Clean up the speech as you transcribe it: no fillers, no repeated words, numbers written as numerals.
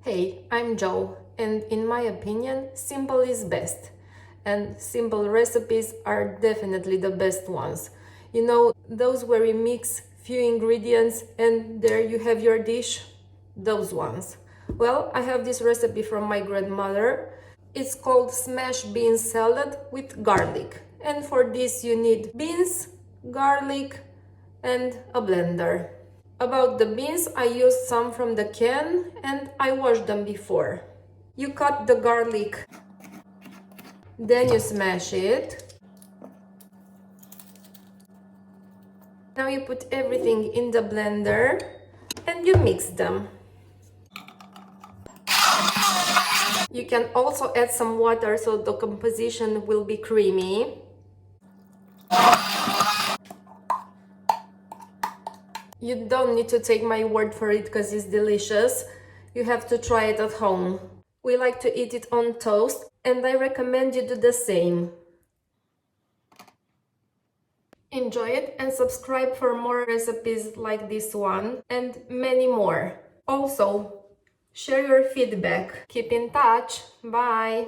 Hey, I'm Joe, and in my opinion, simple is best. And simple recipes are definitely the best ones. You know, those where you mix few ingredients and there you have your dish, those ones. Well, I have this recipe from my grandmother. It's called smashed bean salad with garlic. And for this you need beans, garlic, and a blender. About the beans, I used some from the can and I washed them before. You cut the garlic, then you smash it. Now you put everything in the blender and you mix them. You can also add some water so the composition will be creamy. You don't need to take my word for it because it's delicious. You have to try it at home. We like to eat it on toast and I recommend you do the same. Enjoy it and subscribe for more recipes like this one and many more. Also, share your feedback. Keep in touch. Bye!